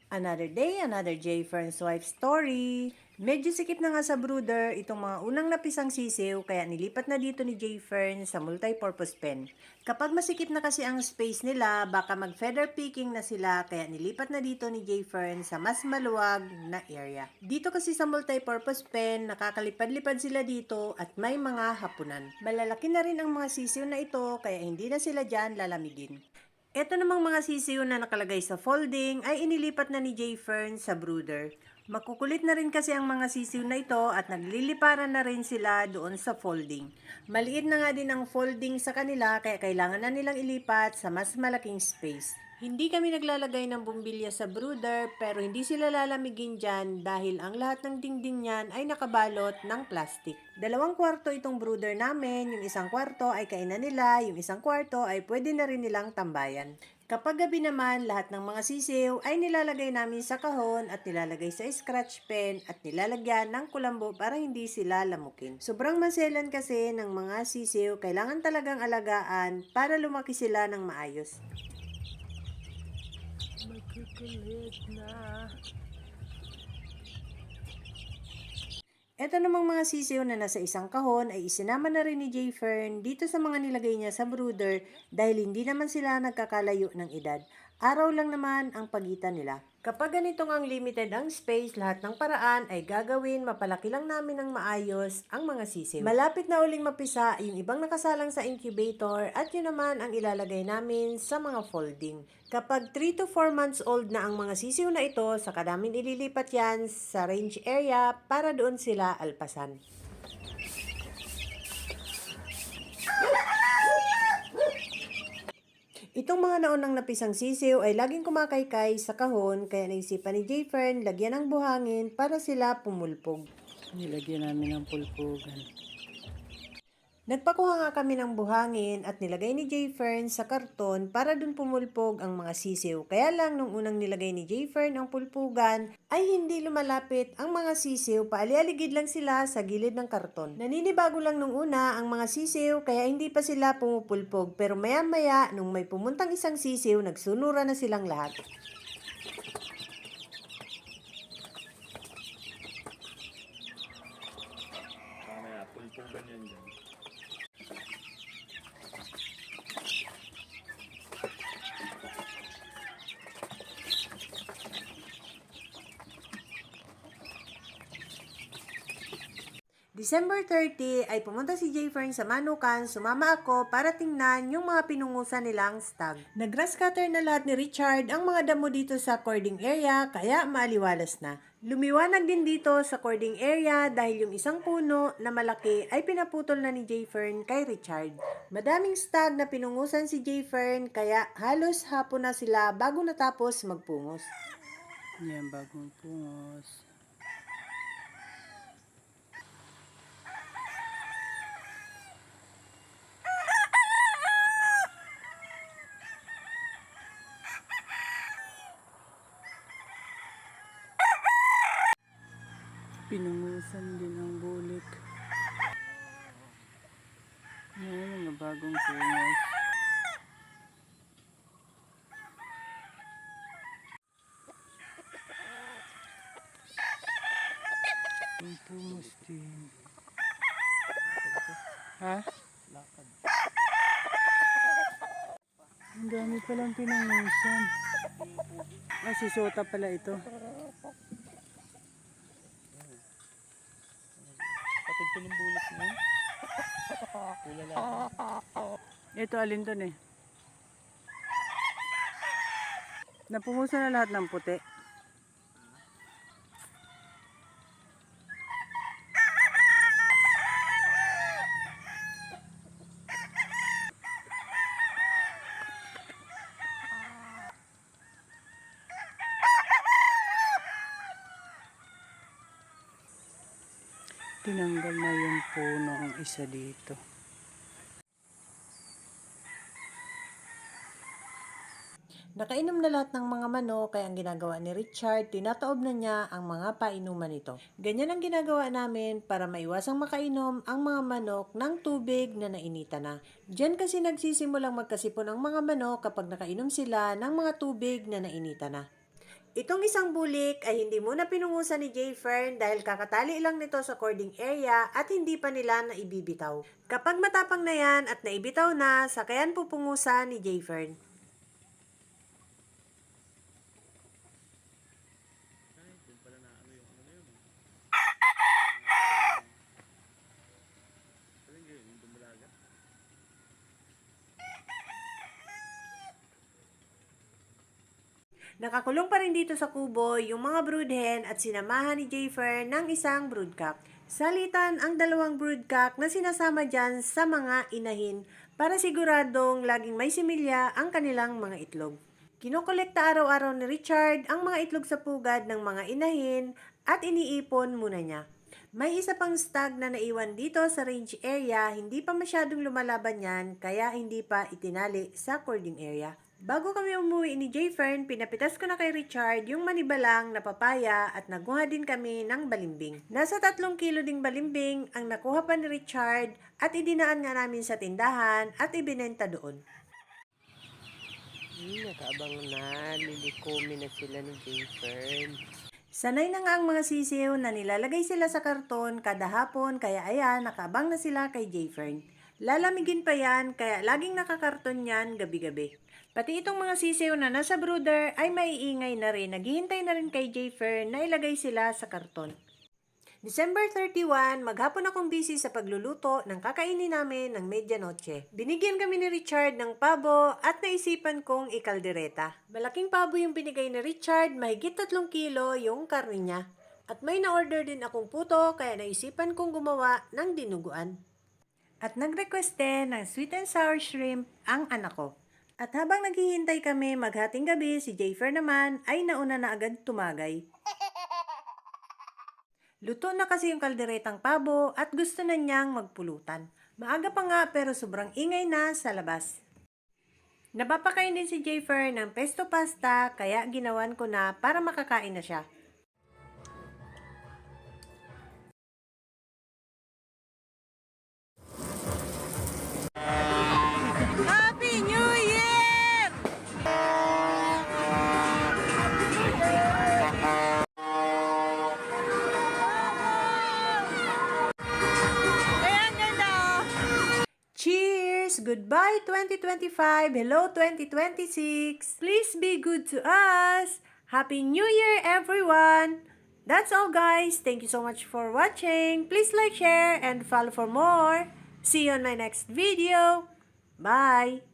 Another day, another J. Fern's wife story. Medyo sikip na nga sa brooder itong mga unang napisang sisiw kaya nilipat na dito ni J. Fern sa multi-purpose pen. Kapag masikip na kasi ang space nila, baka mag-feather picking na sila kaya nilipat na dito ni J. Fern sa mas maluwag na area. Dito kasi sa multi-purpose pen, nakakalipad-lipad sila dito at may mga hapunan. Malalaki na rin ang mga sisiw na ito kaya hindi na sila dyan lalamigin. Ito namang mga sisiw na nakalagay sa folding ay inilipat na ni J. Fern sa brooder. Makukulit na rin kasi ang mga sisiw na ito at nagliliparan na rin sila doon sa folding. Maliit na nga din ang folding sa kanila kaya kailangan na nilang ilipat sa mas malaking space. Hindi kami naglalagay ng bumbilya sa brooder pero hindi sila lalamigin dyan dahil ang lahat ng dingding niyan ay nakabalot ng plastic. 2 kwarto itong brooder namin, yung isang kwarto ay kainan nila, yung isang kwarto ay pwede na rin nilang tambayan. Kapag gabi naman, lahat ng mga sisiw ay nilalagay namin sa kahon at nilalagay sa scratch pen at nilalagyan ng kulambo para hindi sila lamukin. Sobrang maselan kasi ng mga sisiw, kailangan talagang alagaan para lumaki sila ng maayos. Magkukulit na. Ito namang mga sisiw na nasa isang kahon ay isinama na rin ni J. Fern dito sa mga nilagay niya sa brooder dahil hindi naman sila nagkakalayo ng edad. Araw lang naman ang pagitan nila. Kapag ganitong ang limited ang space, lahat ng paraan ay gagawin, mapalaki lang namin ng maayos ang mga sisiw. Malapit na uling mapisa yung ibang nakasalang sa incubator at yun naman ang ilalagay namin sa mga folding. Kapag 3 to 4 months old na ang mga sisiw na ito, saka namin ililipat yan sa range area para doon sila alpasan. Itong mga naunang napisang sisiw ay laging kumakaykay sa kahon kaya naisipan ni J. Fern lagyan ng buhangin para sila pumulpog. Nilagyan namin ng pulpugan. Nagpakuha nga kami ng buhangin at nilagay ni J. Fern sa karton para dun pumulpog ang mga sisiw. Kaya lang nung unang nilagay ni J. Fern ang pulpugan ay hindi lumalapit ang mga sisiw. Paali-aligid lang sila sa gilid ng karton. Naninibago lang nung una ang mga sisiw kaya hindi pa sila pumupulpog. Pero maya-maya nung may pumuntang isang sisiw, nagsunura na silang lahat. Mamaya, pulpugan yan dyan. December 30 ay pumunta si J. Fern sa Manukan, sumama ako para tingnan yung mga pinungusan nilang stag. Nag-grass cutter na lahat ni Richard ang mga damo dito sa cording area kaya maaliwalas na. Lumiwanag din dito sa cording area dahil yung isang puno na malaki ay pinaputol na ni J. Fern kay Richard. Madaming stag na pinungusan si J. Fern kaya halos hapon na sila bago natapos magpungos. Yan, bagong pungos. Pinungusan din ang bulik. Yan, mga bagong pungos. Ang pungos din. Ha? Lakad. Ang dami palang pinungusan. Ah, si Sota pala ito. Kapag ko ng bulak mo, pula lang. Ito, alin doon eh. Napungusan na lahat ng puti. Tinanggal na yung puno ang isa dito. Nakainom na lahat ng mga manok kaya ang ginagawa ni Richard, tinataob na niya ang mga painuman nito. Ganyan ang ginagawa namin para maiwasang makainom ang mga manok ng tubig na nainita na. Diyan kasi nagsisimulang magkasipon ang mga manok kapag nakainom sila ng mga tubig na nainita na. Itong isang bulik ay hindi muna pinungusan ni J. Fern dahil kakatali lang nito sa cording area at hindi pa nila naibibitaw. Kapag matapang na yan at naibitaw na, sakayan pupungusan ni J. Fern. Ay, doon pala na ano yung ano na yun. Sabi nga yung dumalaga. Nakakulong pa rin dito sa kubo yung mga broodhen at sinamahan ni Jayfer ng isang broodcock. Salitan ang dalawang broodcock na sinasama dyan sa mga inahin para siguradong laging may similya ang kanilang mga itlog. Kinokolekta araw-araw ni Richard ang mga itlog sa pugad ng mga inahin at iniipon muna niya. May isa pang stag na naiwan dito sa range area, hindi pa masyadong lumalaban yan kaya hindi pa itinali sa cording area. Bago kami umuwi ni J. Fern, pinapitas ko na kay Richard yung manibalang na papaya at naguha din kami ng balimbing. Nasa 3 kilo ding balimbing ang nakuha pa ni Richard at idinaan nga namin sa tindahan at ibinenta doon. Nakaabang na, lilikomi na sila ni J. Fern. Sanay na nga ang mga sisiw na nilalagay sila sa karton kada hapon kaya ayan, nakaabang na sila kay J. Fern. Lalamigin pa yan kaya laging nakakarton yan gabi-gabi. Pati itong mga sisiw na nasa brooder ay maiingay na rin. Naghihintay na rin kay J. Fern na ilagay sila sa karton. December 31, maghapon akong busy sa pagluluto ng kakainin namin ng medianoche. Binigyan kami ni Richard ng pabo at naisipan kong ikaldereta. Malaking pabo yung binigay ni Richard, mahigit 3 kilo yung karne niya. At may na-order din akong puto kaya naisipan kong gumawa ng dinuguan. At nag-request din ng sweet and sour shrimp ang anak ko. At habang naghihintay kami maghating gabi, si Jayfer naman ay nauna na agad tumagay. Luto na kasi yung kalderetang pabo at gusto na niyang magpulutan. Maaga pa nga pero sobrang ingay na sa labas. Napapakain din si Jayfer ng pesto pasta kaya ginawan ko na para makakain na siya. Happy New Year! Cheers! Goodbye 2025! Hello 2026! Please be good to us! Happy New Year everyone! That's all guys! Thank you so much for watching! Please like, share, and follow for more! See you on my next video! Bye!